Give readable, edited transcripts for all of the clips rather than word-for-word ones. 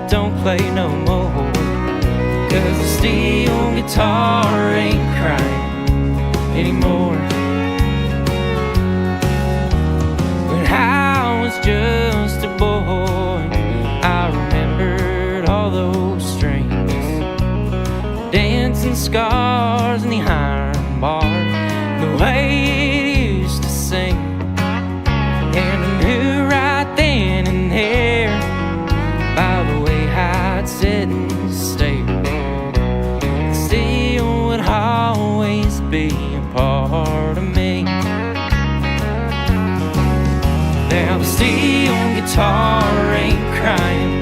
it don't play no more. 'Cause the steel guitar ain't crying anymore. When I was just a boy, I remembered all those strings, dancing scars in the iron bar, the way it used to sing. And I knew right then and there, by the way I'd sit and stare, the steel would always be a part of me. Now the steel guitar ain't crying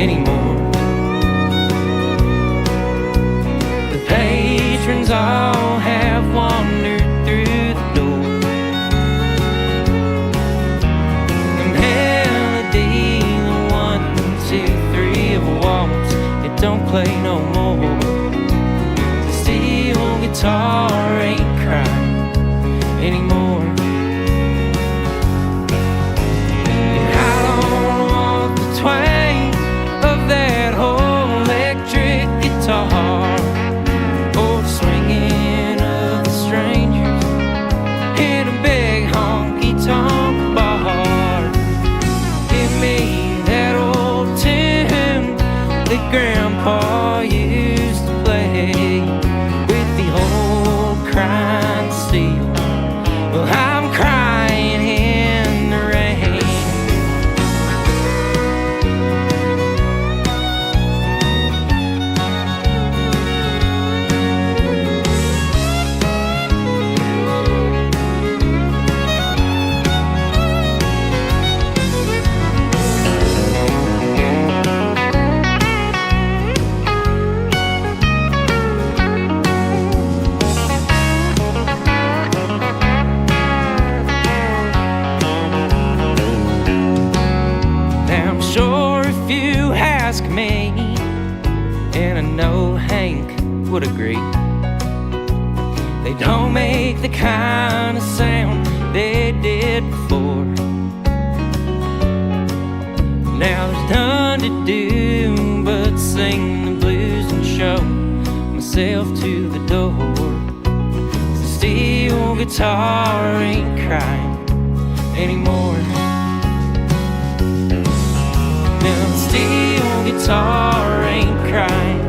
anymore. The patrons all have wandered through the door. The melody, the 1, 2, 3 of a waltz, it don't play no more. The steel guitar ain't crying anymore. And I don't want the twang of that old electric guitar, or the swinging of the strangers in a big honky-tonk bar. Give me that old tune that Grandpa used to play with the old crying steel. Well, I'm crying in the rain. Now I'm sure if you ask me, and I know Hank would agree, they don't make the kind of sound they did before. Now there's none to do but sing the blues and show myself to the door. The steel guitar ain't crying anymore. Now the steel guitar ain't crying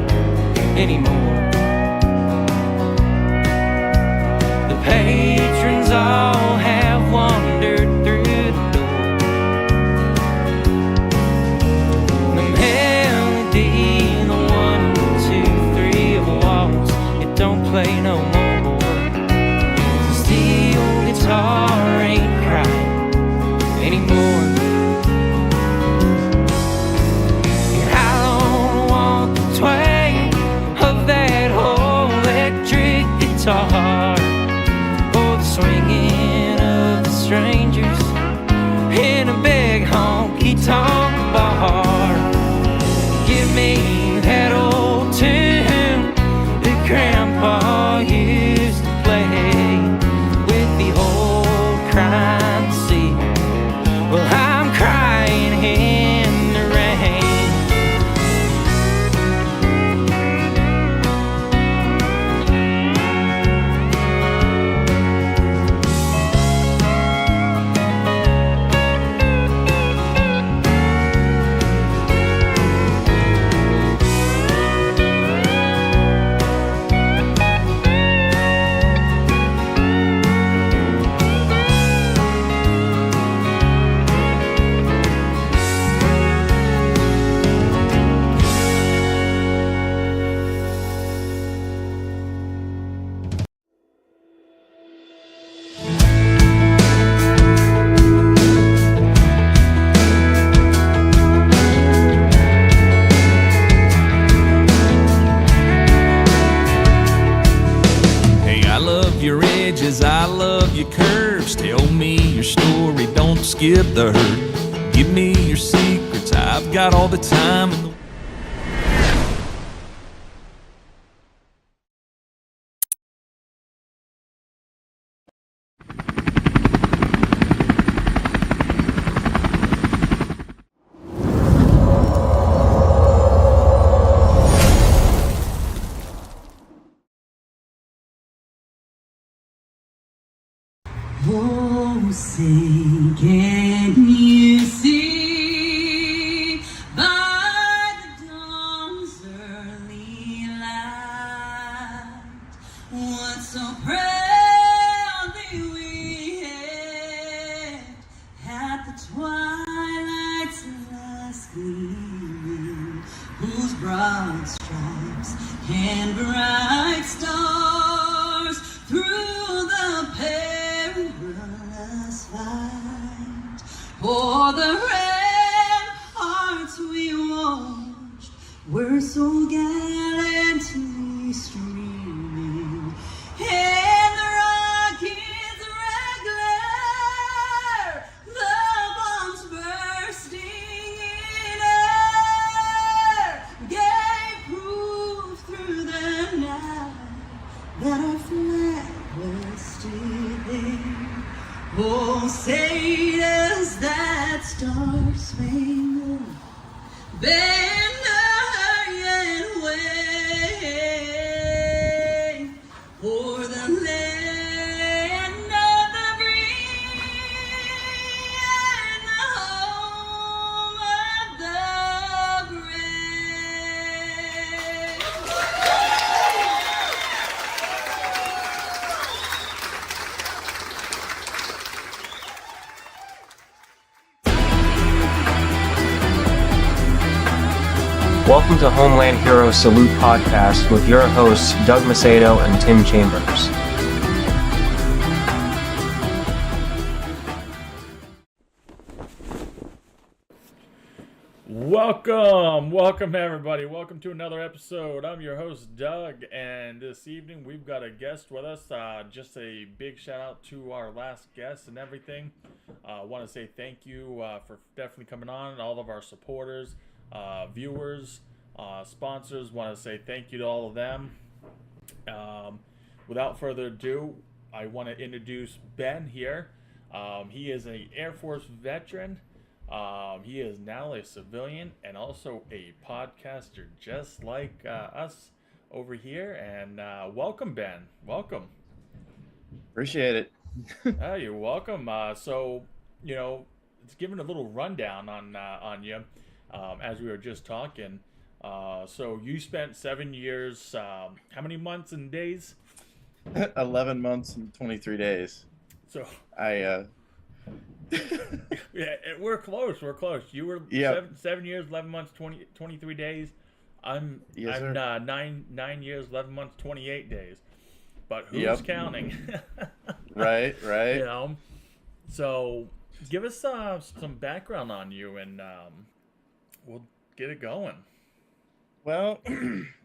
anymore. The patrons all have wandered through the door. The melody, the 1, 2, 3 of a waltz, it don't play no more. The steel guitar ain't crying anymore. And I don't want the twang of that old electric guitar, or the swinging of the strangers in a big honky-tonk bar. Give me that old tune that Grandpa used to play with the old crying sea. Well, I'm crying in the rain. I love your curves. Tell me your story, don't skip the herd. Give me your secrets, I've got all the time in the Say, can you see by the dawn's early light what so proudly we hailed at the twilight's last gleaming, whose broad stripes and bright stars through the perilous fight o'er the ramparts we watched were so gallantly streaming, and the rockets regular, the bombs bursting in air, gave proof through the night that our flag was still there. Oh, say does that star-spangled banner yet wave o'er the land of the free and the home of the brave? Welcome to Homeland Hero Salute Podcast with your hosts Doug Macedo and Tim Chambers. Welcome everybody. Welcome to another episode. I'm your host Doug, and this evening we've got a guest with us. Just a big shout out to our last guest and everything. I want to say thank you for definitely coming on, and all of our supporters, viewers, sponsors. Want to say thank you to all of them. Without further ado, I want to introduce Ben here. He is an Air Force veteran. He is now a civilian and also a podcaster just like us over here. And welcome, Ben. Welcome. Appreciate it. You're welcome. So, it's giving a little rundown on you as we were just talking. So you spent 7 years, how many months and days? 11 months and 23 days. So I yeah, we're close. You were Yep. 7 years, 11 months, 23 days. I'm Yes, sir. 9 years, 11 months, 28 days. But who's Yep. counting? right. So give us some background on you, and we'll get it going. Well,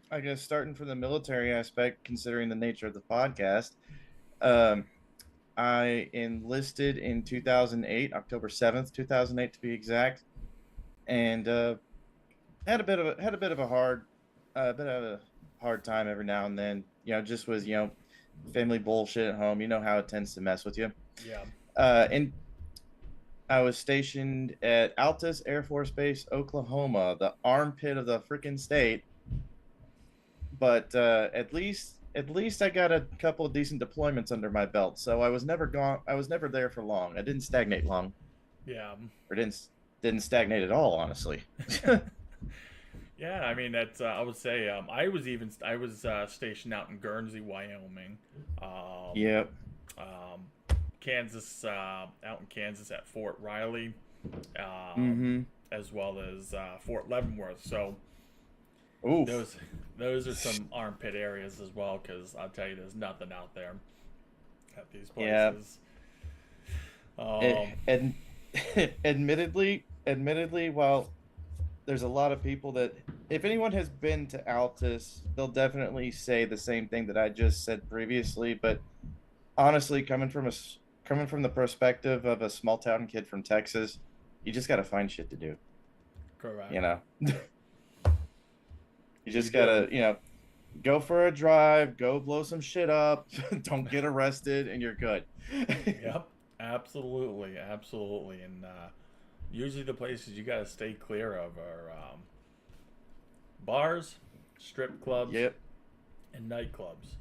I guess starting from the military aspect, considering the nature of the podcast, I enlisted in 2008, October 7th, 2008 to be exact, and had a bit of a hard time every now and then. Just was family bullshit at home. You know how it tends to mess with you. Yeah. And I was stationed at Altus Air Force Base, Oklahoma, the armpit of the freaking state. But at least I got a couple of decent deployments under my belt, so I was never there for long. I didn't stagnate long. Yeah. Or didn't stagnate at all, honestly. Yeah, I mean that's. I would say I was stationed out in Guernsey, Wyoming. Yep. Kansas, out in Kansas at Fort Riley, as well as Fort Leavenworth. So Oof. those are some armpit areas as well, because I'll tell you, there's nothing out there at these places. And admittedly, while there's a lot of people that, if anyone has been to Altus, they'll definitely say the same thing that I just said previously. But honestly, coming from the perspective of a small town kid from Texas, you just got to find shit to do. Correct. You just gotta, go for a drive, go blow some shit up, don't get arrested, and you're good. Yep, absolutely. And usually the places you gotta stay clear of are bars, strip clubs, Yep. and nightclubs.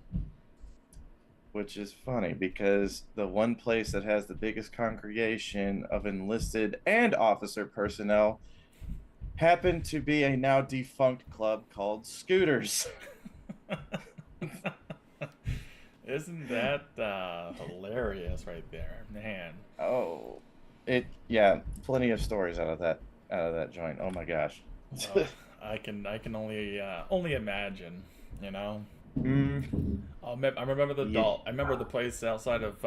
which is funny because the one place that has the biggest congregation of enlisted and officer personnel happened to be a now defunct club called Scooters. Isn't that hilarious right there, man? Oh, yeah, plenty of stories out of that joint. Oh my gosh. Well, I can only imagine, you know. Mm, I remember the yeah. doll. I remember the place outside of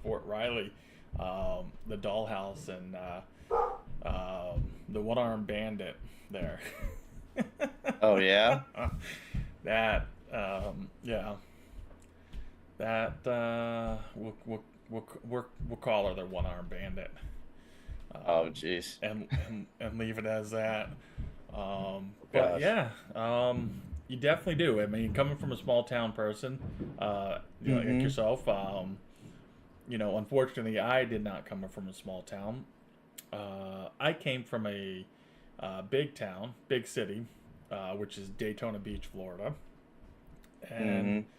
Fort Riley, the dollhouse, and the one-armed bandit there. Oh yeah. That yeah. That we'll call her the one-armed bandit. Oh jeez. And leave it as that. But Gosh. yeah, you definitely do. I mean, coming from a small town person, like Mm-hmm. yourself, unfortunately, I did not come from a small town. I came from a big town, big city, which is Daytona Beach, Florida, and Mm-hmm.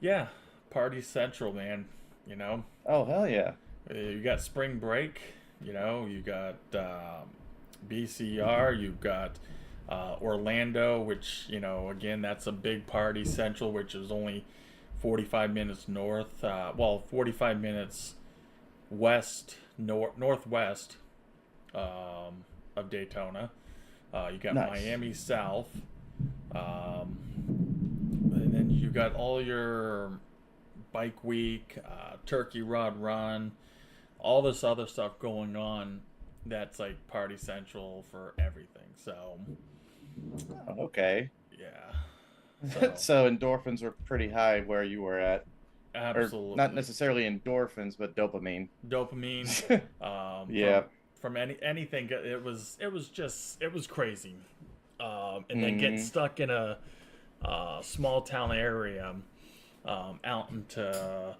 yeah, party central, man. You know, Oh hell yeah. you got spring break. You got BCR. You've got Orlando, which again, that's a big party central, which is only 45 minutes north. 45 minutes northwest of Daytona. You got Nice. Miami South, and then you got all your Bike Week, Turkey Rod Run, all this other stuff going on. That's like party central for everything. So Oh, okay. yeah, So endorphins were pretty high where you were at, or absolutely not necessarily endorphins, but dopamine. dopamine. Yeah. From anything, it was crazy. And then getting Mm, stuck in a small town area, out into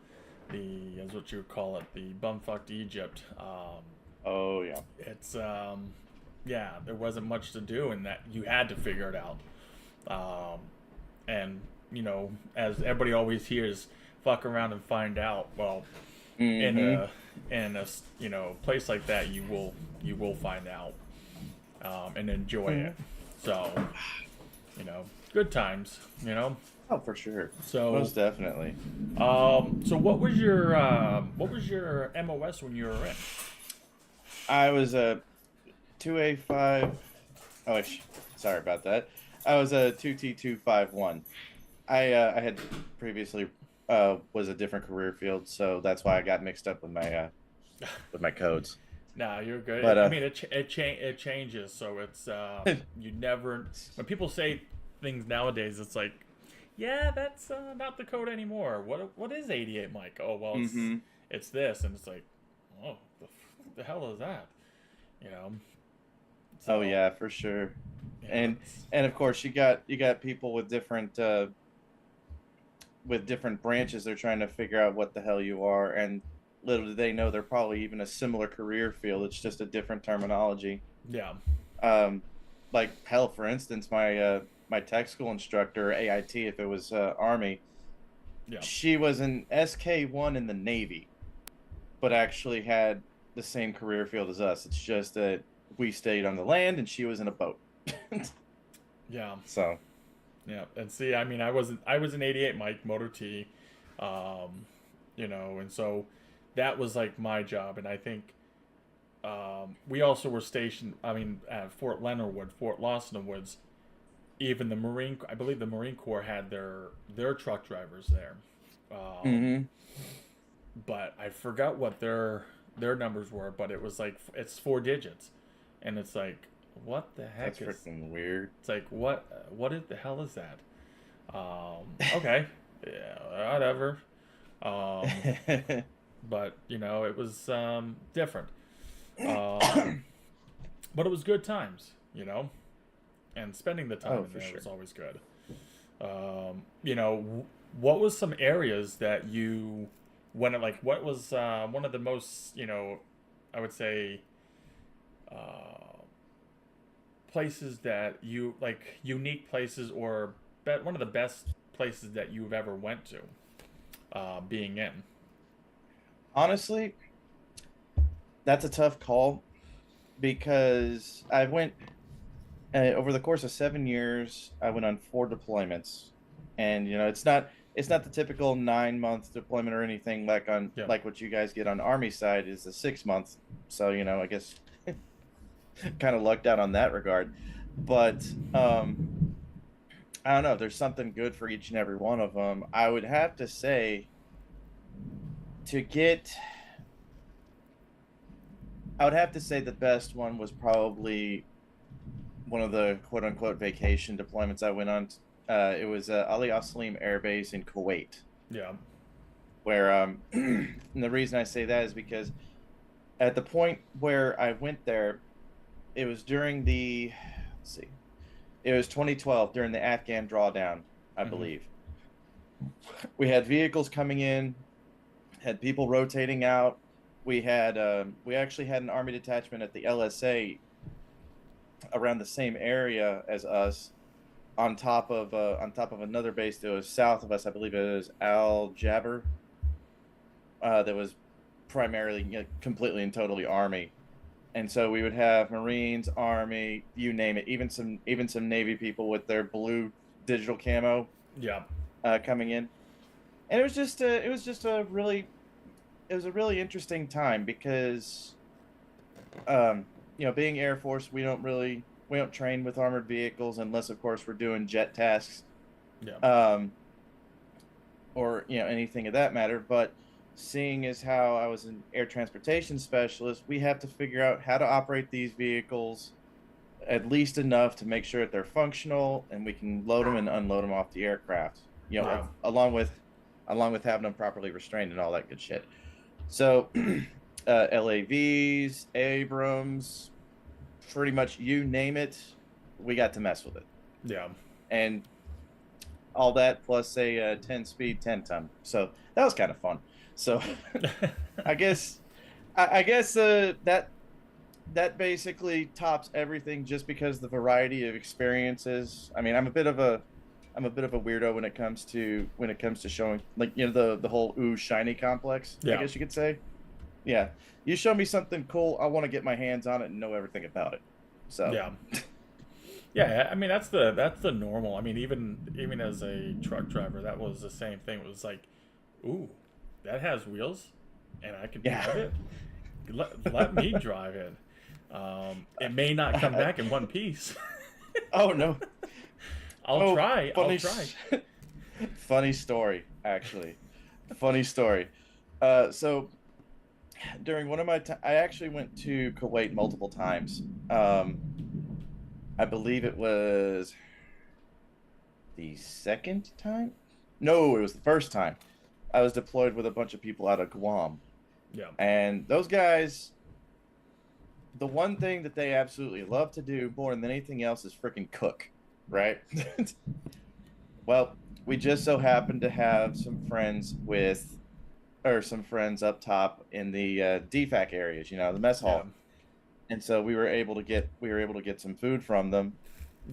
the, as what you would call it, the bumfucked Egypt. oh yeah. It's yeah, there wasn't much to do, and that you had to figure it out. And as everybody always hears, fuck around and find out. Well, in Mm-hmm. a place like that, you will find out, and enjoy it. So good times. Oh, for sure. So Most definitely. so what was your MOS when you were in? I was a 2A5. Oh, sorry about that. I was a 2T251. I had previously was a different career field, so that's why I got mixed up with my codes. Nah, you're good. But I mean, it changes, so it's you never. When people say things nowadays, it's like, yeah, that's not the code anymore. What is 88, Mike? Oh well, Mhm. it's this, and it's like, oh, the hell is that? You know. Oh So, yeah, for sure. yeah, And and of course you got people with different branches. They're trying to figure out what the hell you are, and little do they know they're probably even a similar career field. It's just a different terminology. yeah, Um, like hell, for instance, my tech school instructor, AIT, if it was Army, yeah, she was an SK1 in the Navy, but actually had the same career field as us. It's just that we stayed on the land and she was in a boat. yeah. So, Yeah, and see, I mean, I was an 88 Mike Motor T, and so that was like my job, and I think we also were stationed. I mean, at Fort Leonard Wood, Fort Lawson Woods. Even I believe the Marine Corps had their truck drivers there, mhm. but I forgot what their numbers were. But it was like it's 4 digits, and it's like, what the heck That's is? freaking weird. It's like the hell is that? Okay, yeah, whatever. But it was different. But it was good times, and spending the time Oh, in for there sure. was always good. What was some areas that you went like? What was one of the most I would say places that you like unique places or one of the best places that you've ever went to being in? Honestly, that's a tough call because I went over the course of 7 years. I went on 4 deployments, and it's not the typical 9 month deployment or anything Yeah. like what you guys get on Army side is a 6 month. So I guess kind of lucked out on that regard, but I don't know. There's something good for each and every one of them. I would have to say to get. I would have to say the best one was probably one of the quote unquote vacation deployments I went on. It was Ali Al Salim Air Base in Kuwait, Yeah. where and the reason I say that is because at the point where I went there, it was during let's see, it was 2012 during the Afghan drawdown, I believe. We had vehicles coming in, had people rotating out. We actually had an Army detachment at the LSA around the same area as us, on top of another base that was south of us. I believe it was Al Jabber. That was primarily, completely and totally Army, and so we would have Marines, Army, you name it, even some Navy people with their blue digital camo Yeah. coming in, and it was just a really interesting time because being Air Force, we don't train with armored vehicles unless, of course, we're doing jet tasks, Yeah. or anything of that matter. But seeing as how I was an air transportation specialist, we have to figure out how to operate these vehicles at least enough to make sure that they're functional and we can load them and unload them off the aircraft. Yeah. Along with having them properly restrained and all that good shit. So, LAVs, Abrams, pretty much you name it, we got to mess with it. Yeah. And all that plus a 10-speed 10-ton. So that was kind of fun. So I guess that basically tops everything, just because the variety of experiences. I mean, I'm a bit of a weirdo when it comes to showing, like, the whole shiny complex, Yeah. I guess you could say. Yeah. You show me something cool, I want to get my hands on it and know everything about it. So Yeah. Yeah, I mean that's the normal. I mean, even as a truck driver, that was the same thing. It was like, ooh, that has wheels, and I can drive it. Let me drive it. It may not come back in one piece. Oh no. I'll try. Funny story, actually. Funny story. So during one of my I actually went to Kuwait multiple times. I believe it was the second time. No, it was the first time. I was deployed with a bunch of people out of Guam. Yeah. And those guys, the one thing that they absolutely love to do more than anything else is freaking cook, right? Well, we just so happened to have some friends up top in the DFAC areas, the mess hall. Yeah. And so we were able to get some food from them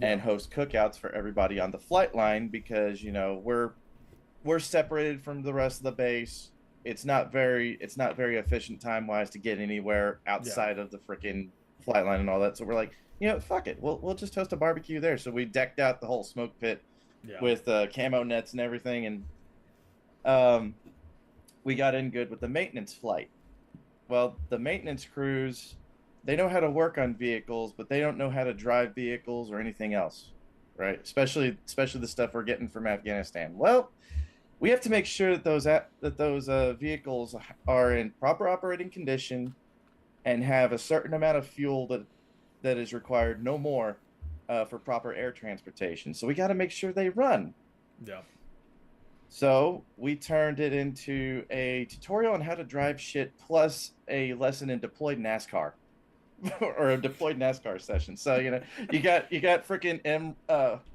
and host cookouts for everybody on the flight line, because we're separated from the rest of the base. It's not very efficient time wise to get anywhere outside of the freaking flight line and all that. So we're like, fuck it, we'll just host a barbecue there. So we decked out the whole smoke pit with camo nets and everything, and we got in good with the maintenance flight. Well, the maintenance crews, they know how to work on vehicles, but they don't know how to drive vehicles or anything else, right? Especially the stuff we're getting from Afghanistan. Well, we have to make sure that those vehicles are in proper operating condition and have a certain amount of fuel that is required, no more, for proper air transportation. So we got to make sure they run. Yeah. So we turned it into a tutorial on how to drive shit, plus a lesson in deployed NASCAR. Or a deployed NASCAR session. So you got freaking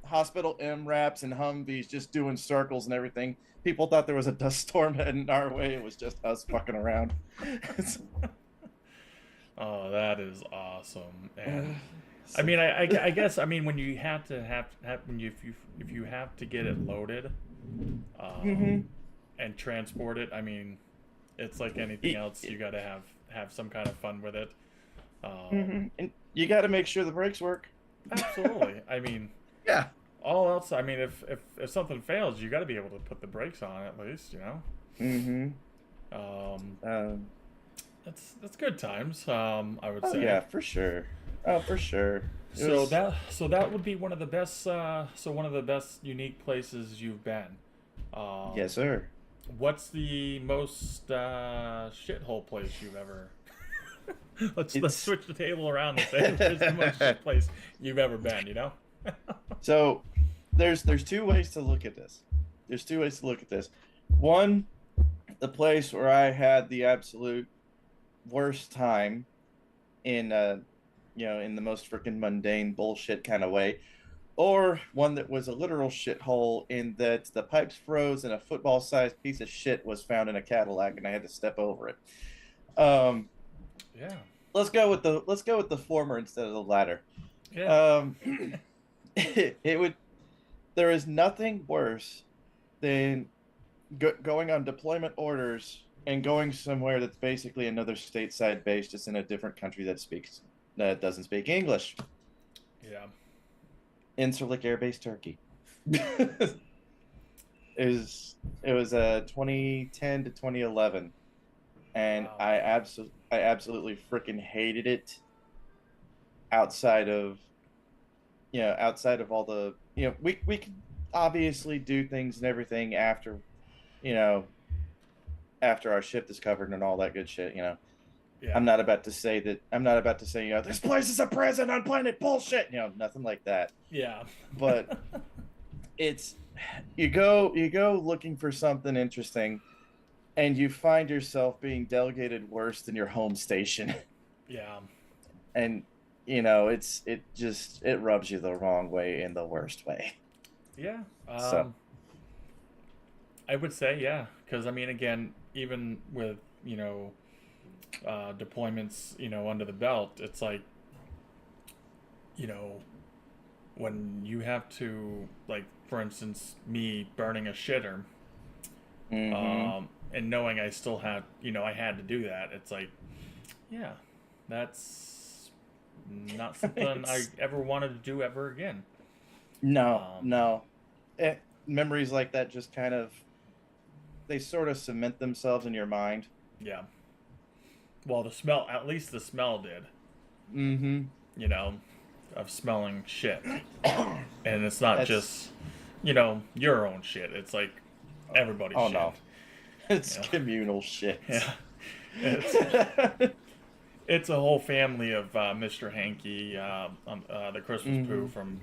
hospital MRAPs and Humvees just doing circles and everything. People thought there was a dust storm heading our way. It was just us fucking around. Oh, that is awesome. And I mean, I guess, I mean, when you have to if you have to get it loaded, and transport it. I mean, it's like anything else. You got to have some kind of fun with it. And you got to make sure the brakes work. Absolutely. I mean, Yeah. all else. I mean, if something fails, you got to be able to put the brakes on at least. You know. That's good times. I would say. Yeah, for sure. Oh, for sure. So that would be one of the best. One of the best unique places you've been. Yes, sir. What's the most shithole place you've ever? let's switch the table around and say where's the most shit place you've ever been. You know. So, there's two ways to look at this. One, the place where I had the absolute worst time in in the most freaking mundane bullshit kind of way, or one that was a literal shithole in that the pipes froze and a football-sized piece of shit was found in a Cadillac and I had to step over it. Yeah. Let's go with the former instead of the latter. Yeah. There is nothing worse than going on deployment orders and going somewhere that's basically another stateside base, just in a different country that doesn't speak English. Yeah. Incirlik Air Base, Turkey. It was 2010 to 2011, and Wow. I absolutely freaking hated it. Outside of all the we can obviously do things and everything after our shift is covered and all that good shit. Yeah. I'm not about to say this place is a prison on planet bullshit. Nothing like that. Yeah. But it's you go looking for something interesting, and you find yourself being delegated worse than your home station. Yeah. And it rubs you the wrong way in the worst way. Yeah. So I would say, yeah, because I mean, again, even with deployments, under the belt, it's like, when you have to, like, for instance, me burning a shitter, and knowing I still had, I had to do that. It's like, yeah, that's not something I ever wanted to do ever again. No. Memories like that just kind of, they sort of cement themselves in your mind. Yeah. Well, at least the smell did. Of smelling shit. And it's not just, your own shit. It's like everybody's shit. No. It's communal shit. Yeah. It's a whole family of Mr. Hanky, the Christmas poo from,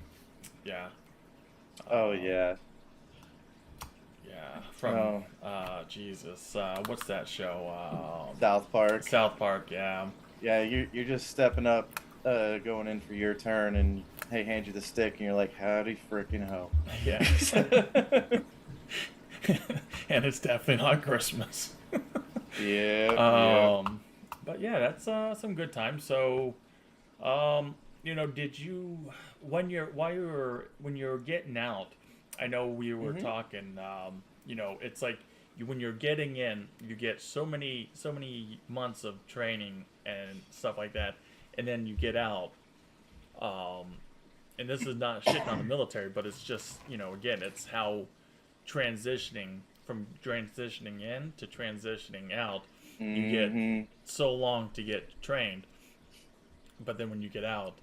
yeah. Yeah. Yeah, from Jesus, what's that show? South Park. South Park, yeah. Yeah, you're just stepping up, going in for your turn, and they hand you the stick, and you're like, howdy frickin' ho. Yeah. And it's definitely not Christmas. Yeah. But yeah, that's some good times. So, did you when you're getting out? I know we were talking. It's like when you're getting in, you get so many months of training and stuff like that, and then you get out. And this is not shitting on the military, but it's just again, it's how transitioning in to transitioning out. You get so long to get trained, but then when you get out,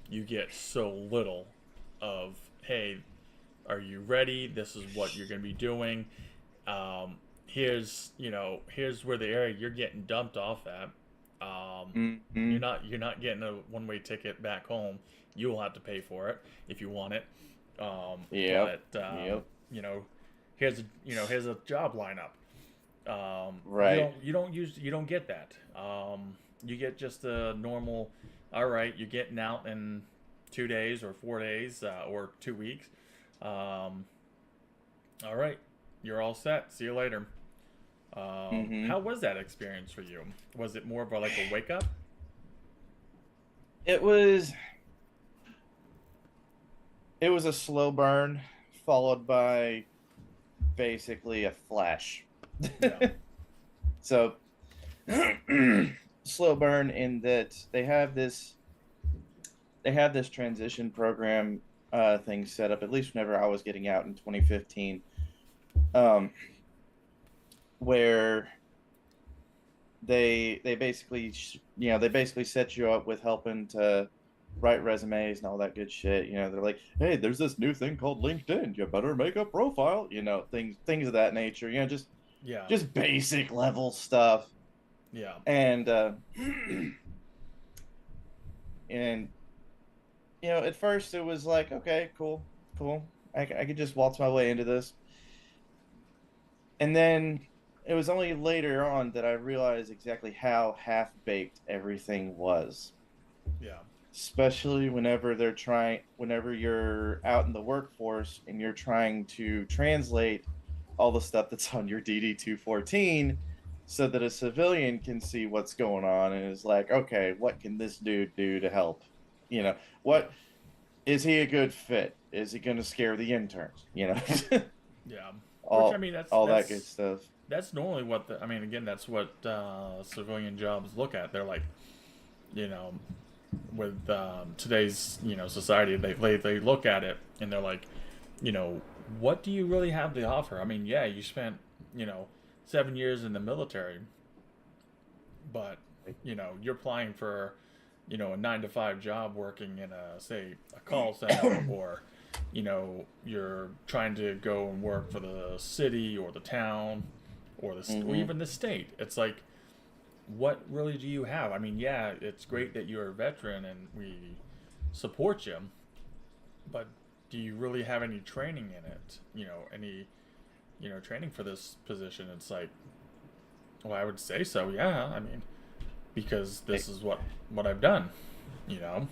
you get so little of, hey, are you ready? This is what you're going to be doing. Here's where the area you're getting dumped off at. You're not getting a one-way ticket back home. You will have to pay for it if you want it. Here's a job lineup. Right. You don't get that. You get just a normal. All right, you're getting out in 2 days or 4 days or 2 weeks. All right, you're all set. See you later. How was that experience for you? Was it more of a wake up? It was a slow burn followed by basically a flash. Yeah. So slow burn in that they have this transition program thing set up, at least whenever I was getting out in 2015, um, where they basically they basically set you up with helping to write resumes and all that good shit. They're like, hey, there's this new thing called LinkedIn, you better make a profile, things of that nature, Yeah. just basic level stuff. Yeah. And and at first it was like, okay, cool, I could just waltz my way into this. And then it was only later on that I realized exactly how half-baked everything was, Yeah. especially whenever you're out in the workforce and you're trying to translate all the stuff that's on your DD-214 so that a civilian can see what's going on and is like, okay, what can this dude do to help? What is he a good fit? Is he going to scare the interns? Yeah. Which, I all mean, all that good stuff. that's normally what I mean, again, that's what civilian jobs look at. They're like, you know, with today's society, they look at it and they're like, what do you really have to offer? I mean, yeah, you spent 7 years in the military, but you're applying for a 9 to 5 job working in a call center, or you're trying to go and work for the city or the town or or even the state. It's like, what really do you have? I mean, yeah, it's great that you're a veteran and we support you, but do you really have any training in it? Any training for this position? It's like, well, I would say so. Yeah, I mean, because this is what I've done. Yeah,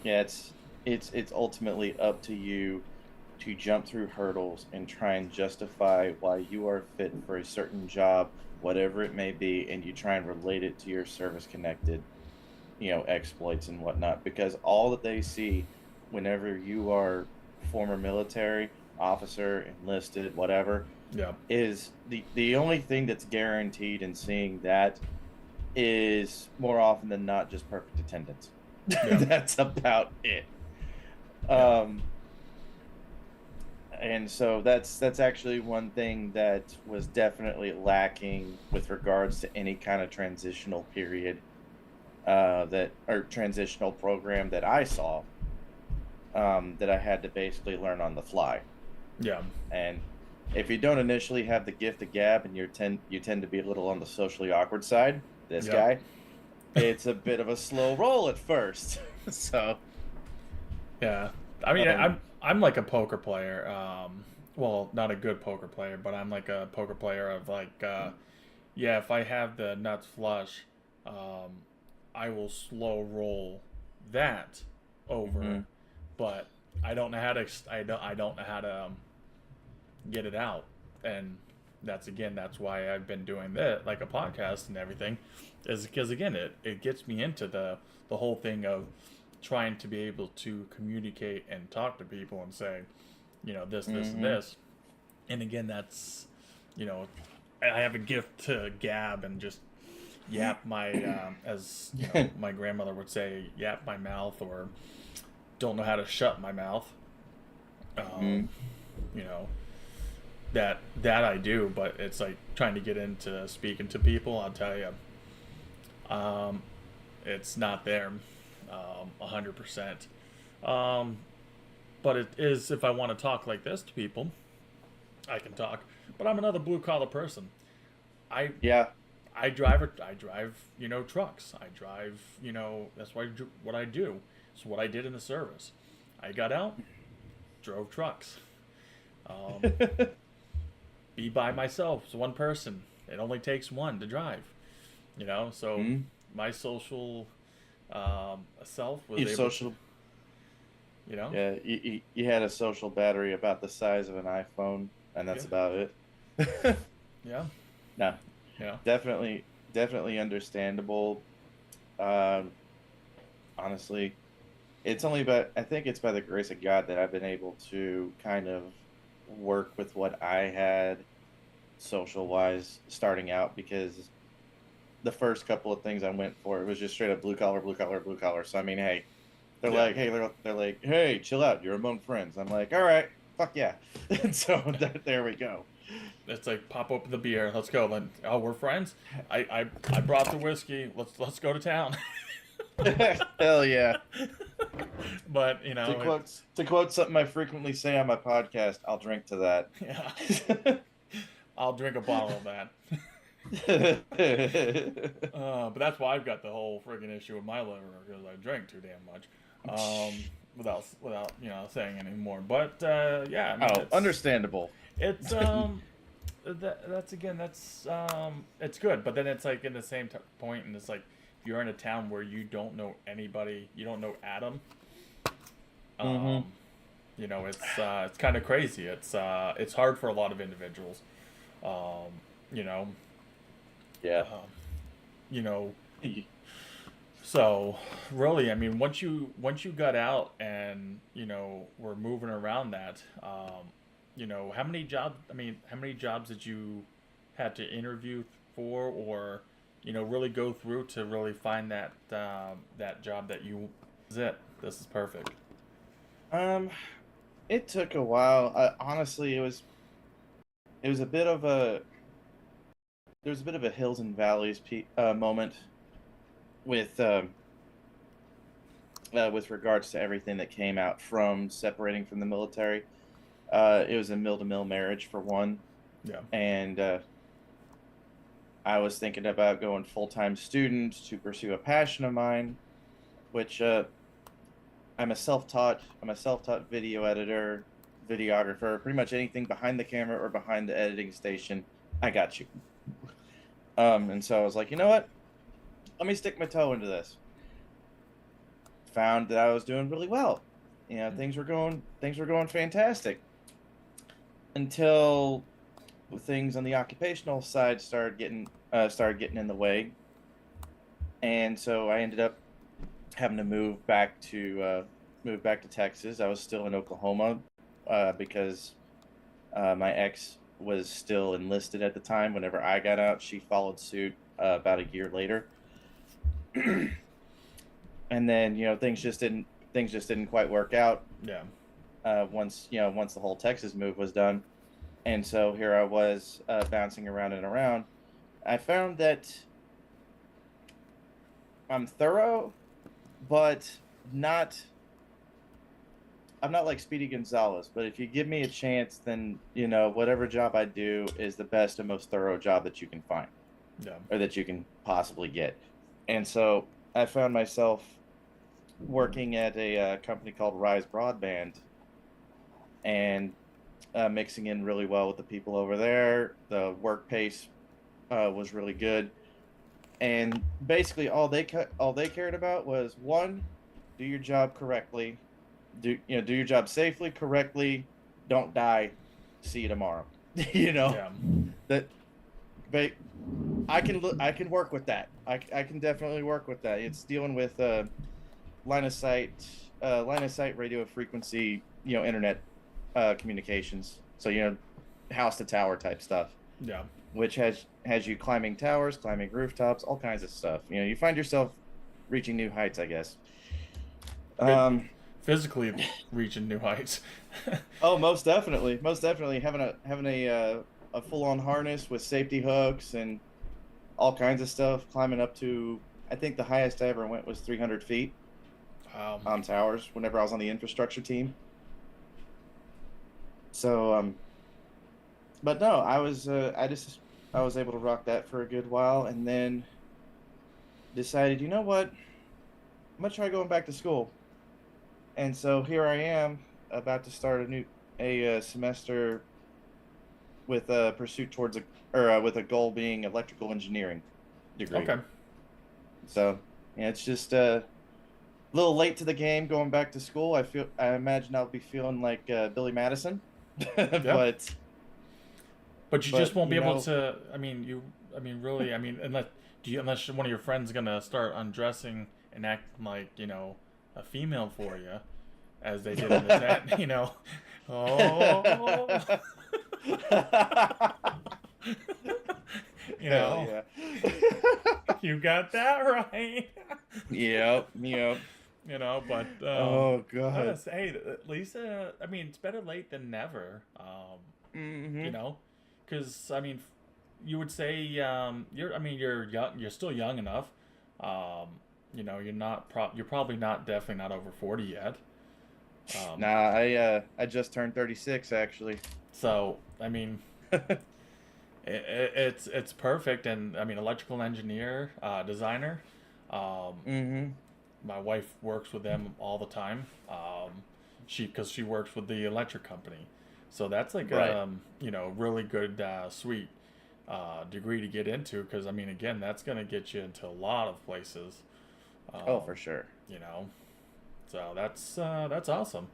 it's ultimately up to you to jump through hurdles and try and justify why you are fit for a certain job, whatever it may be, and you try and relate it to your service connected, exploits and whatnot. Because all that they see whenever you are former military, officer, enlisted, whatever, Yeah. is the only thing that's guaranteed in seeing that is more often than not just perfect attendance. Yeah. That's about it. Yeah. And so that's actually one thing that was definitely lacking with regards to any kind of transitional period or transitional program that I saw, that I had to basically learn on the fly. Yeah. And if you don't initially have the gift of gab and you tend to be a little on the socially awkward side, this Yeah. guy, it's a bit of a slow roll at first. So Yeah. I mean, I'm like a poker player. Well, not a good poker player, but I'm like a poker player of like, yeah, if I have the nuts flush, I will slow roll that over, but I don't know how to. I don't know how to get it out, and that's why I've been doing that, like a podcast and everything, is because again, it gets me into the whole thing of trying to be able to communicate and talk to people and say, this, and this. And again, that's, I have a gift to gab and just yap my, as my grandmother would say, yap my mouth, or don't know how to shut my mouth. That I do, but it's like trying to get into speaking to people. I'll tell you, it's not there. 100%. But it is, if I want to talk like this to people, I can talk. But I'm another blue collar person. I drive trucks. I drive, that's what I do. It's what I did in the service. I got out, drove trucks. Be by myself. It's one person. It only takes one to drive. So my social self was able social. Yeah, you had a social battery about the size of an iPhone, and that's about it. Yeah. No. Yeah. Definitely understandable. Honestly, I think it's by the grace of God that I've been able to kind of work with what I had social wise starting out, because the first couple of things I went for, it was just straight up blue collar, blue collar, blue collar. So I mean, hey, they're like, hey, chill out, you're among friends. I'm like, all right, fuck yeah. And so there we go. It's like, pop open the beer, let's go. Then, oh, we're friends. I brought the whiskey. Let's go to town. Hell yeah. But you know, To quote something I frequently say on my podcast, I'll drink to that. yeah, I'll drink a bottle of that. But that's why I've got the whole friggin' issue with my liver, because I drink too damn much. Without saying anymore. But yeah, I mean, understandable. It's it's good, but then it's like in the same point, and it's like you're in a town where you don't know anybody, you don't know Adam. You know, it's kind of crazy. It's hard for a lot of individuals. You know. Yeah. You know. So really, I mean, once you got out and were moving around that, how many jobs did you had to interview for, or really go through to really find that job that this is perfect? It took a while. Honestly, it was a bit of a hills and valleys moment with regards to everything that came out from separating from the military. It was a mill-to-mill marriage, for one. Yeah. And I was thinking about going full-time student to pursue a passion of mine, which I'm a self-taught video editor, videographer, pretty much anything behind the camera or behind the editing station, I got you. And so I was like, you know what? Let me stick my toe into this. Found that I was doing really well. Things were going fantastic. Until things on the occupational side started getting in the way. And so I ended up having to move back to Texas. I was still in Oklahoma because my ex was still enlisted at the time. Whenever I got out, she followed suit about a year later. And then things just didn't quite work out. Yeah. Once the whole Texas move was done, and so here I was bouncing around and around. I found that I'm thorough, but I'm not like Speedy Gonzalez. But if you give me a chance, then whatever job I do is the best and most thorough job that you can find, or that you can possibly get. And so I found myself working at a company called Rise Broadband, and mixing in really well with the people over there. The work pace was really good, and basically all they cared about was, one, do your job correctly, do your job safely, correctly, don't die, see you tomorrow. That I can work with that. I can definitely work with that. It's dealing with line of sight radio frequency, internet communications. So house to tower type stuff. Yeah. Which has you climbing towers, climbing rooftops, all kinds of stuff. You find yourself reaching new heights, I guess. Physically reaching new heights. Oh, most definitely having a full on harness with safety hooks and all kinds of stuff, climbing up to, I think the highest I ever went was 300 feet on towers whenever I was on the infrastructure team. So, but no, I was able to rock that for a good while, and then decided, you know what, I'm gonna try going back to school. And so here I am, about to start a semester with a pursuit towards with a goal being electrical engineering degree. Okay. So it's just a little late to the game going back to school. I imagine I'll be feeling like Billy Madison, but you just won't be able to. Really, unless one of your friends is gonna start undressing and acting like a female for you, as they did in the tent. Oh. You Hell know, yeah. you got that right. Yep. Yep. You know, but Oh I god. gotta say, at least I mean, it's better late than never. You Mm-hmm. know, because I mean, you would say I mean, you're young, you're still young enough. Um, you know, you're probably not definitely not over 40 yet. Nah, Um, I just turned 36 actually. so I mean, it's perfect, and I mean, electrical engineer, designer. Um, Mm-hmm. my wife works with them all the time. Because she works with the electric company, so that's like Right. you know, really good sweet degree to get into. Because I mean, again, that's gonna get you into a lot of places. Oh, Um, for sure. you know, so that's awesome.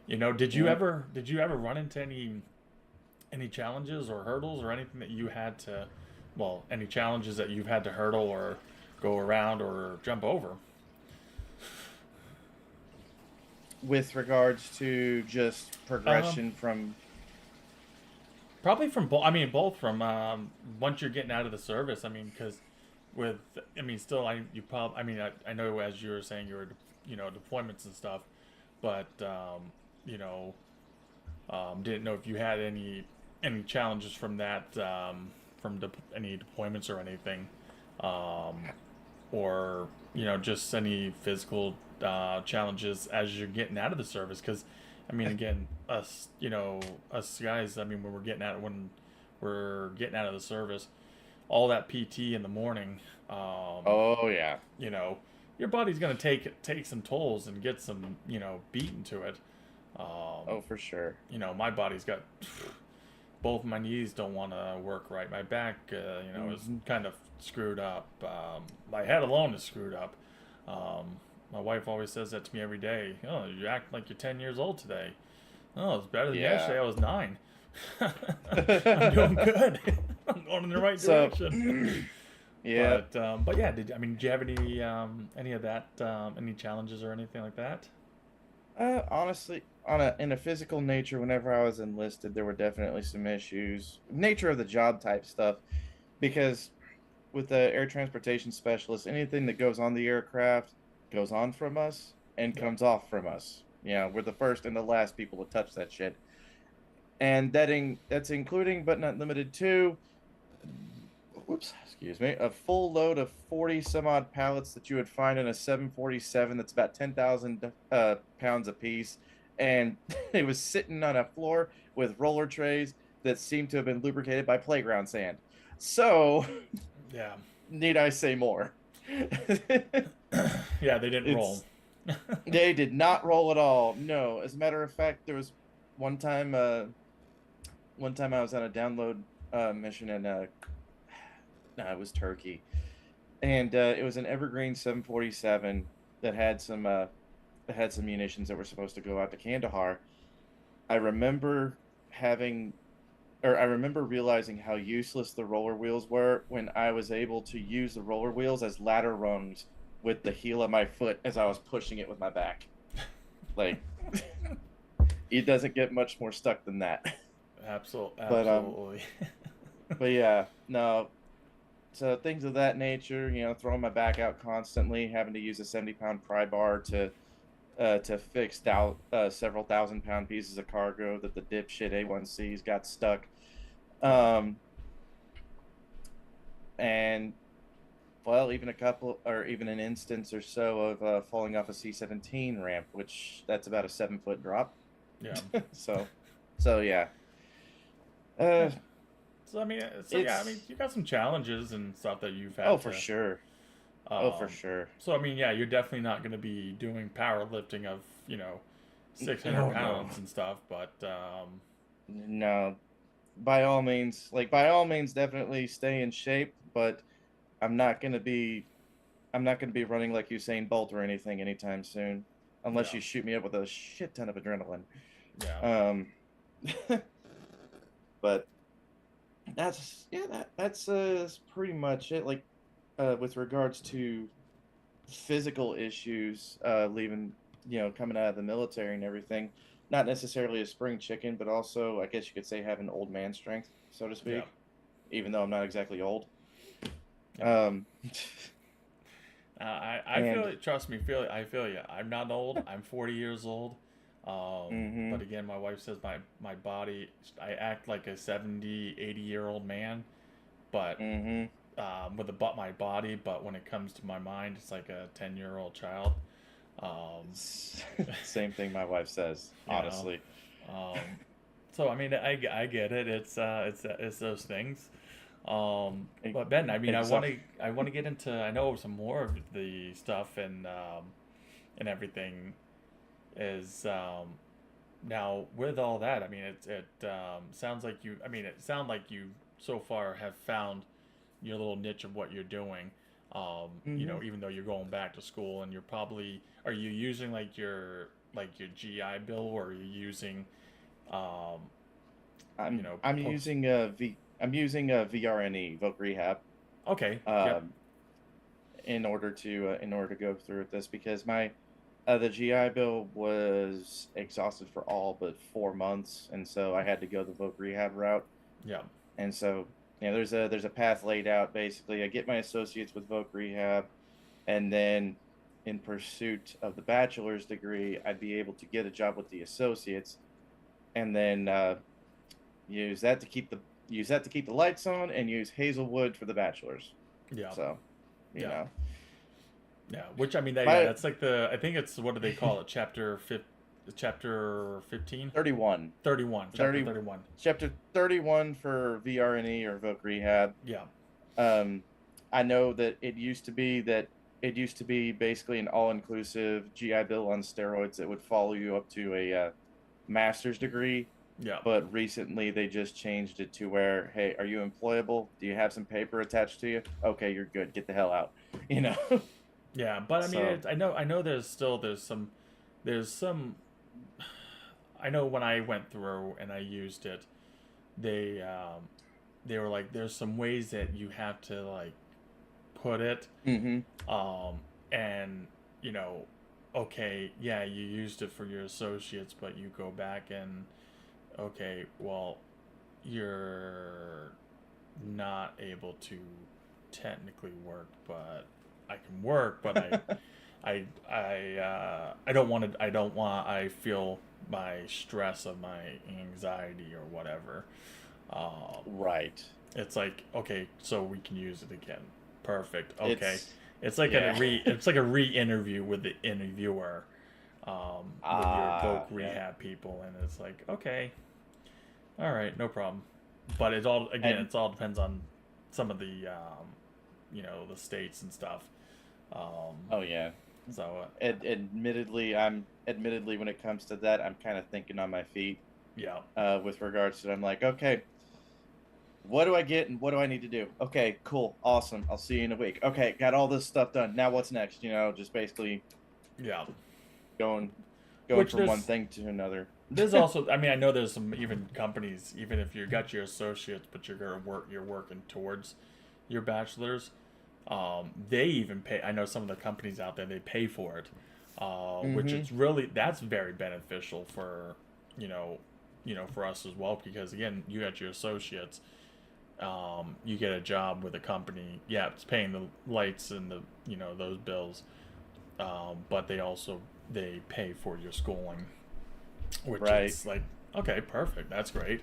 You know, Yeah. did you ever run into any challenges or hurdles or anything that you had to, well, any challenges that you've had to hurdle or go around or jump over? With regards to just Um, progression from. Probably from both. I mean, both from once you're getting out of the service. I mean, because with I mean, still, you probably. I mean, I know as you were saying, your you know, deployments and stuff, but you know, didn't know if you had any challenges from that from any deployments or anything, um, or you know, just any physical challenges as you're getting out of the service. Because I mean, again, us, you know, us guys. I mean, when we're getting out of the service, all that PT in the morning, Oh yeah. you know, your body's gonna take some tolls and get some, you know, beaten to it. Oh, for sure. You know, my body's got both my knees don't want to work right. My back, you know, is Hmm. kind of screwed up. My head alone is screwed up. My wife always says that to me every day. Oh, you act like you're 10 years old today. Oh, it's better than Yeah. yesterday. I was 9. I'm doing good. I'm going in the right So, direction. yeah. But yeah, did you have any of that any challenges or anything like that? Honestly, on a in a physical nature, whenever I was enlisted, there were definitely some issues. Nature of the job type stuff, because with the air transportation specialist, anything that goes on the aircraft goes on from us and Yeah. comes off from us. Yeah, we're the first and the last people to touch that shit. And that's including but not limited to, whoops, excuse me, a full load of 40 some odd pallets that you would find in a 747 that's about 10,000 pounds apiece. And it was sitting on a floor with roller trays that seemed to have been lubricated by playground sand. So, Yeah. need I say more? Yeah, they didn't roll. It's They did not roll at all. No, as a matter of fact, there was one time. One time I was on a download mission, and no, it was Turkey, and it was an Evergreen 747 that had some munitions that were supposed to go out to Kandahar. I remember having, I remember realizing how useless the roller wheels were when I was able to use the roller wheels as ladder rungs with the heel of my foot as I was pushing it with my back. Like, it doesn't get much more stuck than that. Absolutely. But Absolutely. but yeah, no. So things of that nature, throwing my back out constantly, having to use a 70-pound pry bar to fix several thousand-pound pieces of cargo that the dipshit A1Cs got stuck. Um, and well, even a couple, or even an instance or so of falling off a C-17 ramp, which that's about a 7-foot drop. Yeah. So, so yeah. Uh, So I mean, yeah, I mean, it's you got some challenges and stuff that you've Oh, had for to. sure. Oh, for sure. So I mean, yeah, you're definitely not going to be doing powerlifting of 600 Oh no. pounds and stuff, but No, by all means, definitely stay in shape. But I'm not gonna be, I'm not gonna be running like Usain Bolt or anything anytime soon, unless yeah, you shoot me up with a shit ton of adrenaline. yeah, Um, but that's pretty much it. Like, with regards to physical issues, leaving, coming out of the military and everything. Not necessarily a spring chicken, but also, I guess you could say, having old man strength, so to yeah, speak. even though I'm not exactly old. Yeah. Um, I feel it. Trust me, I feel you. I'm not old. I'm 40 years old. But again, my wife says my body. I act like a 70, 80-year-old man, but with my body. But when it comes to my mind, it's like a 10-year-old child. Same thing my wife says, honestly. So I mean, I get it. It's those things. But Ben, I mean, I want to get into. I know some more of the stuff and everything is now with all that. I mean, it sounds like you. I mean, it sounds like you so far have found your little niche of what you're doing. You know, even though you're going back to school and you're probably are you using like your GI Bill, or are you using I'm using VRNE, Voc Rehab. Okay. In order to go through with this, because my the GI Bill was exhausted for all but 4 months, and so I had to go the Voc Rehab route. Yeah. And so there's a path laid out. Basically, I get my associates with Voc Rehab, and then in pursuit of the bachelor's degree, I'd be able to get a job with the associates, and then use that to keep the lights on, and use Hazelwood for the bachelor's. Yeah. So, you know. Yeah, which I mean, that's like I think it's, what do they call it? Chapter 15? 31. 31. Chapter 31. Chapter 31 for VRNE or Voc Rehab. Yeah. I know that it used to be basically an all-inclusive GI Bill on steroids that would follow you up to a master's degree. Yeah. But recently they just changed it to where, hey, are you employable? Do you have some paper attached to you? Okay, you're good. Get the hell out. You know. Yeah, but I mean, I know there's some. I know when I went through and I used it, they were like, there's some ways that you have to like put it. And you know, okay, yeah, you used it for your associates, but you go back and okay, well, you're not able to technically work, but I can work, but I feel my stress of my anxiety or whatever. Right. It's like, okay, so we can use it again. Perfect. Okay. It's like yeah. it's like a re-interview with the interviewer, with your Voc Rehab people, and it's like, okay, all right, no problem. But it all depends on some of the you know, the states and stuff. Oh yeah. So admittedly, when it comes to that, I'm kind of thinking on my feet. Yeah. With regards to it, I'm like, okay, what do I get and what do I need to do? Okay, cool, awesome. I'll see you in a week. Okay, got all this stuff done. Now what's next? You know, just basically. Yeah. Going from one thing to another. There's also, I mean, I know there's some even companies, even if you got your associates, but you're working towards your bachelor's. They even pay. I know some of the companies out there, they pay for it, which is really, that's very beneficial for for us as well, because again, you got your associates, you get a job with a company. Yeah, it's paying the lights and the those bills, but they pay for your schooling, which is like, okay, perfect, that's great.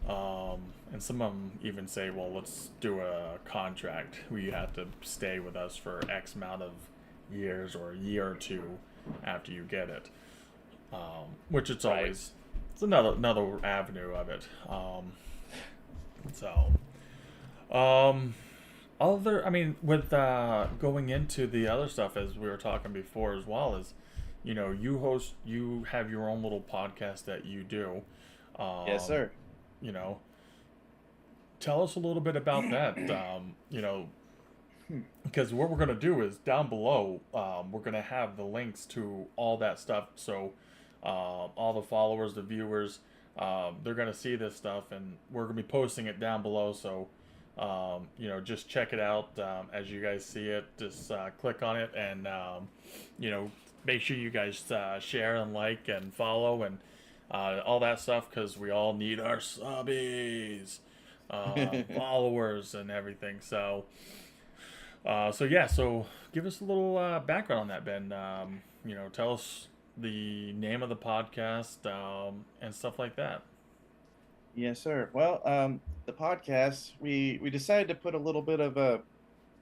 And some of them even say, well, let's do a contract where you have to stay with us for X amount of years or a year or two after you get it, which it's always, it's another avenue of it. I mean, with going into the other stuff, as we were talking before as well, is you have your own little podcast that you do. Yes, sir. Tell us a little bit about that. Because what we're going to do is down below, we're going to have the links to all that stuff. So all the followers, the viewers, they're going to see this stuff, and we're going to be posting it down below. So, just check it out. As you guys see it, just click on it, and, make sure you guys share and like and follow and all that stuff, because we all need our subbies. followers and everything. So, so give us a little background on that, Ben. Tell us the name of the podcast and stuff like that. Yes, sir. Well, the podcast, we decided to put a little bit of a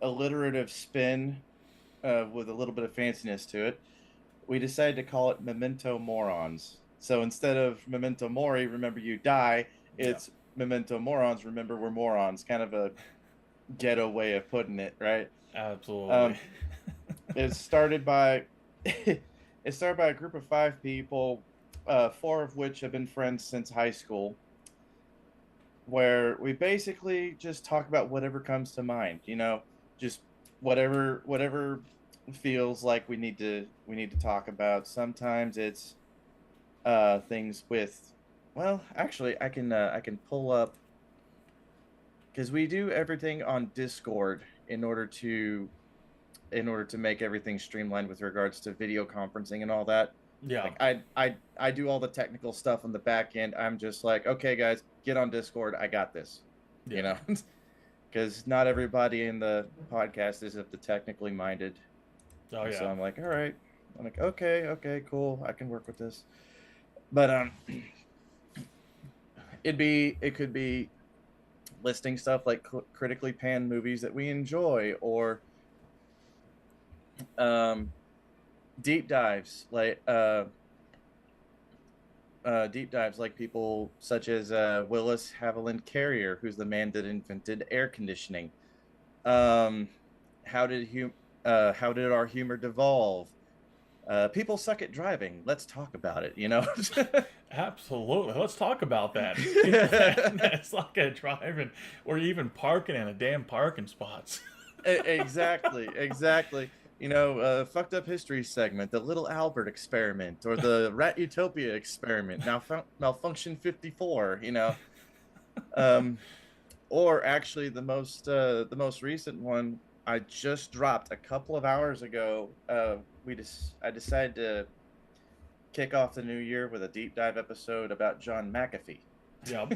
alliterative spin with a little bit of fanciness to it. We decided to call it Memento Morons. So instead of Memento Mori, remember you die, it's Memento Morons, remember we're morons. Kind of a ghetto way of putting it, right? Absolutely. It started by it started by a group of 5 people, 4 of which have been friends since high school, where we basically just talk about whatever comes to mind, just whatever feels like we need to talk about. Sometimes it's things with, well, actually I can pull up, because we do everything on Discord in order to make everything streamlined with regards to video conferencing and all that. Yeah. Like I do all the technical stuff on the back end. I'm just like, okay, guys, get on Discord. I got this. Yeah. Because not everybody in the podcast is of the technically minded. Oh yeah. So I'm like, all right. I'm like, okay, cool. I can work with this. But it could be listing stuff like critically panned movies that we enjoy, or deep dives like people such as Willis Haviland Carrier, who's the man that invented air conditioning. How did our humor devolve? People suck at driving. Let's talk about it. Absolutely. Let's talk about that. It's like a driving or even parking in a damn parking spots. Exactly. Fucked up history segment, the Little Albert experiment, or the Rat Utopia experiment. Now malfunction 54. Or actually the most recent one I just dropped a couple of hours ago. I decided to kick off the new year with a deep dive episode about John McAfee. Yep.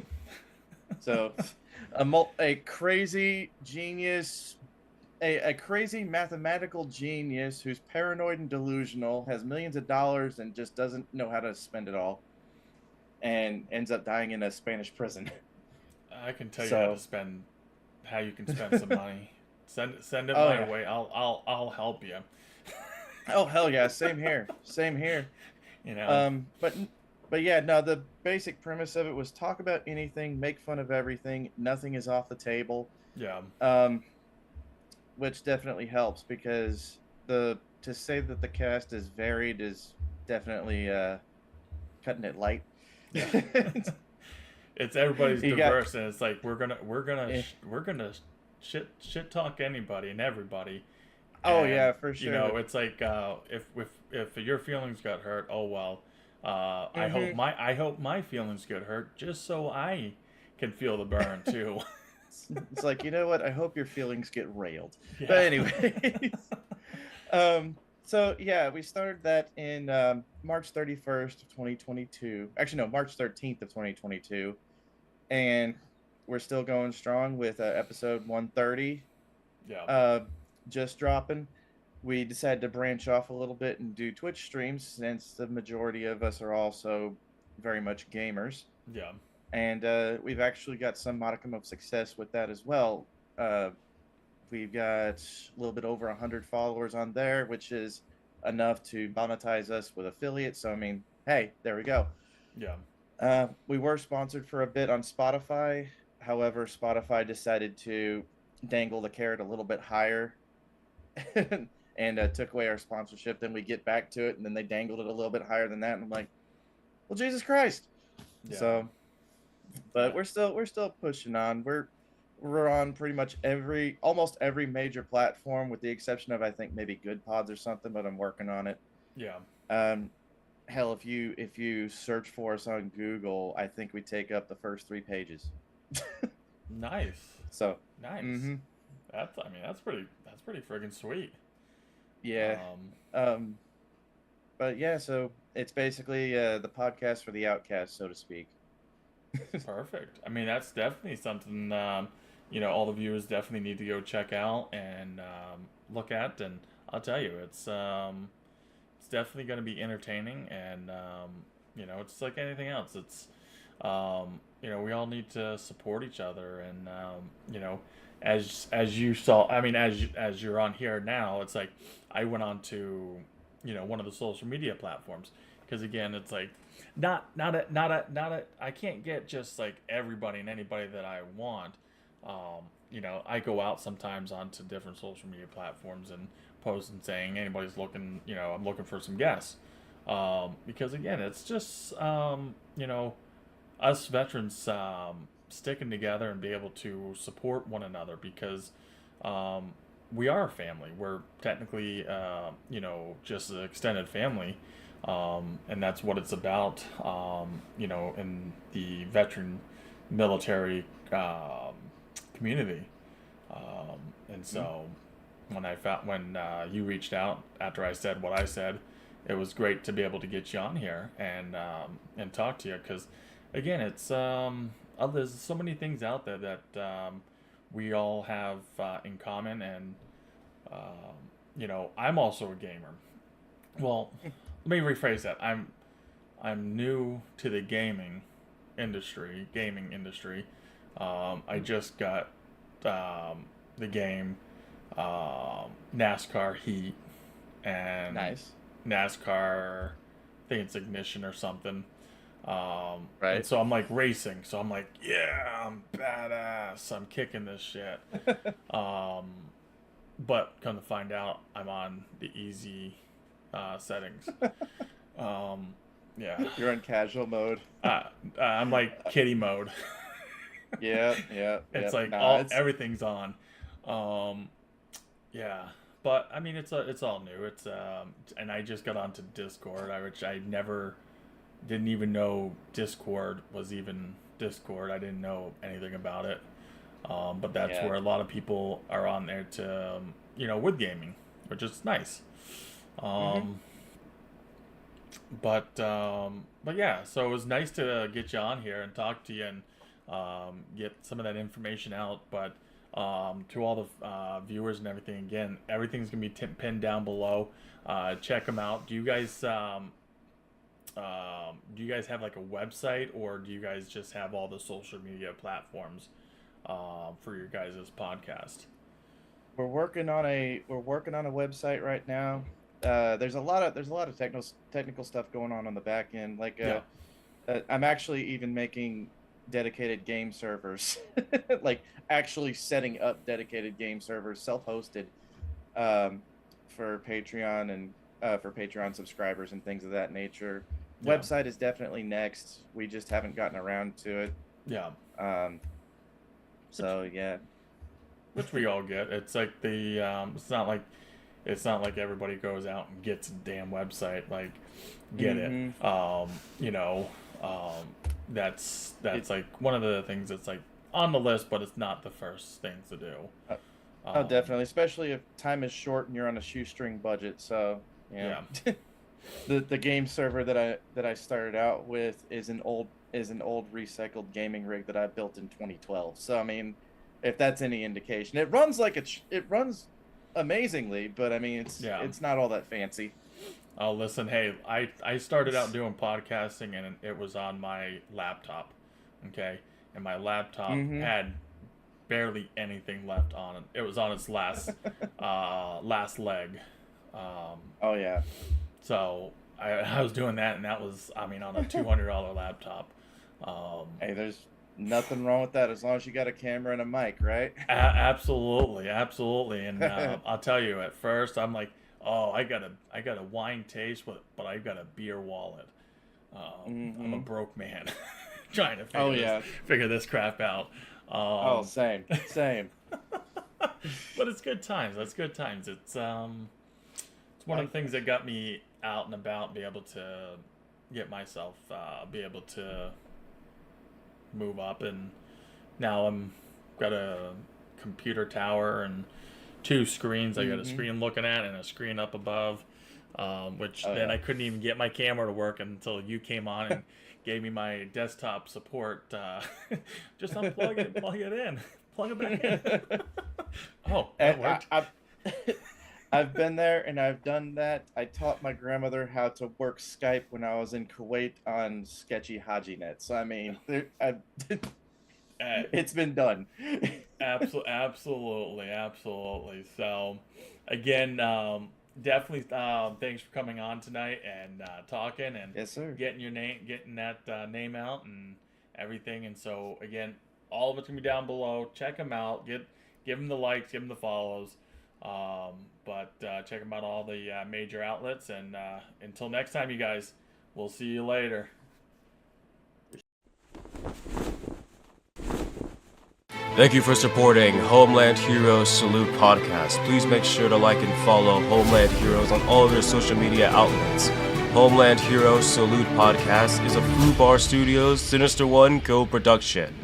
So, a crazy genius, a crazy mathematical genius who's paranoid and delusional, has millions of dollars and just doesn't know how to spend it all, and ends up dying in a Spanish prison. I can tell you how you can spend some money. Send it my way. I'll help you. Oh hell yeah! Same here. But yeah, no. The basic premise of it was talk about anything, make fun of everything. Nothing is off the table. Yeah. Which definitely helps, because to say that the cast is varied is definitely cutting it light. Yeah. It's everybody's diverse, and it's like we're gonna shit talk anybody and everybody. Oh and, yeah, for sure. It's like if your feelings got hurt, oh well. I hope my feelings get hurt just so I can feel the burn too. It's like, you know what? I hope your feelings get railed. Yeah. But anyways, so yeah, we started that in March 31st of 2022. Actually, no, March 13th of 2022, and we're still going strong with episode 130. Yeah. Just dropping. We decided to branch off a little bit and do Twitch streams, since the majority of us are also very much gamers. Yeah. And we've actually got some modicum of success with that as well. We've got a little bit over 100 followers on there, which is enough to monetize us with affiliates. So, I mean, hey, there we go. Yeah. We were sponsored for a bit on Spotify. However, Spotify decided to dangle the carrot a little bit higher and took away our sponsorship. Then we get back to it, and then they dangled it a little bit higher than that. And I'm like, well, Jesus Christ. Yeah. So, but we're still pushing on. We're on pretty much almost every major platform, with the exception of, I think, maybe Good Pods or something, but I'm working on it. Yeah. Hell, if you search for us on Google, I think we take up the first 3 pages. Nice. So nice. Mm-hmm. That's pretty friggin' sweet. Yeah. But yeah, so it's basically the podcast for the outcast, so to speak. Perfect. I mean, that's definitely something, all the viewers definitely need to go check out and look at. And I'll tell you, it's definitely going to be entertaining. And, it's like anything else. We all need to support each other. And, as you saw, I mean, as you're on here now, it's like I went on to, one of the social media platforms. Because again, it's like, I can't get just like everybody and anybody that I want. I go out sometimes onto different social media platforms and post and saying anybody's looking, I'm looking for some guests. Because again, it's just, us veterans sticking together and be able to support one another because we are a family. We're technically, just an extended family. And that's what it's about, in the veteran military community. And so when you reached out after I said what I said, it was great to be able to get you on here and talk to you because, again, it's there's so many things out there that we all have in common, and I'm also a gamer. Well, let me rephrase that. I'm new to the gaming industry. I just got the game NASCAR Heat and Nice. NASCAR, I think it's Ignition or something. Right. And so I'm like racing. So I'm like, yeah, I'm badass. I'm kicking this shit. But come to find out, I'm on the easy settings. Yeah. You're in casual mode. I'm like kitty mode. Yeah. It's like everything's on. Yeah. But I mean, it's all new. It's and I just got onto Discord, which I didn't even know Discord was even Discord. I didn't know anything about it. But that's where a lot of people are on there to, with gaming, which is nice. But yeah, so it was nice to get you on here and talk to you and get some of that information out. But to all the viewers and everything, again, everything's gonna be pinned down below. Check them out. Do you guys have like a website, or do you guys just have all the social media platforms for your guys' podcast? We're working on a website right now. There's a lot of technical stuff going on the back end. Like I'm actually even making dedicated game servers, like actually setting up dedicated game servers, self-hosted, for Patreon and for Patreon subscribers and things of that nature. Yeah. Website is definitely next. We just haven't gotten around to it. Yeah. So yeah. Which we all get. It's like it's not like everybody goes out and gets a damn website. Like, get it. That's like one of the things that's like on the list, but it's not the first thing to do. Oh, definitely, especially if time is short and you're on a shoestring budget. So yeah. The game server that I started out with is an old recycled gaming rig that I built in 2012. So I mean, if that's any indication, it runs it runs amazingly, but I mean it's not all that fancy. Oh, listen, hey, I started out doing podcasting and it was on my laptop, okay, and my laptop had barely anything left on it. It was on its last leg. Oh yeah. So I was doing that, and that was, I mean, on a $200 laptop. Hey, there's nothing wrong with that as long as you got a camera and a mic, right? Absolutely. And I'll tell you, at first I'm like, oh, I got a wine taste, but I've got a beer wallet. I'm a broke man trying to figure this crap out. Same. But it's good times. That's good times. It's one of the things that got me out and about, be able to get myself, be able to move up, and now I'm got a computer tower and 2 screens. I got a screen looking at and a screen up above. which Oh, then yeah. I couldn't even get my camera to work until you came on and gave me my desktop support. Just unplug it, plug it in, plug it back in. Oh, that And worked. I've been there and I've done that. I taught my grandmother how to work Skype when I was in Kuwait on sketchy Haji net. So I mean, it's been done. Absolutely. So, again, definitely thanks for coming on tonight and talking and Yes, sir. getting that name out and everything. And so, again, all of it's gonna be down below. Check them out. Give them the likes, give them the follows. But check them out all the major outlets. And until next time, you guys, we'll see you later. Thank you for supporting Homeland Heroes Salute Podcast. Please make sure to like and follow Homeland Heroes on all of their social media outlets. Homeland Heroes Salute Podcast is a Foo Bar Studios Sinista1 co-production.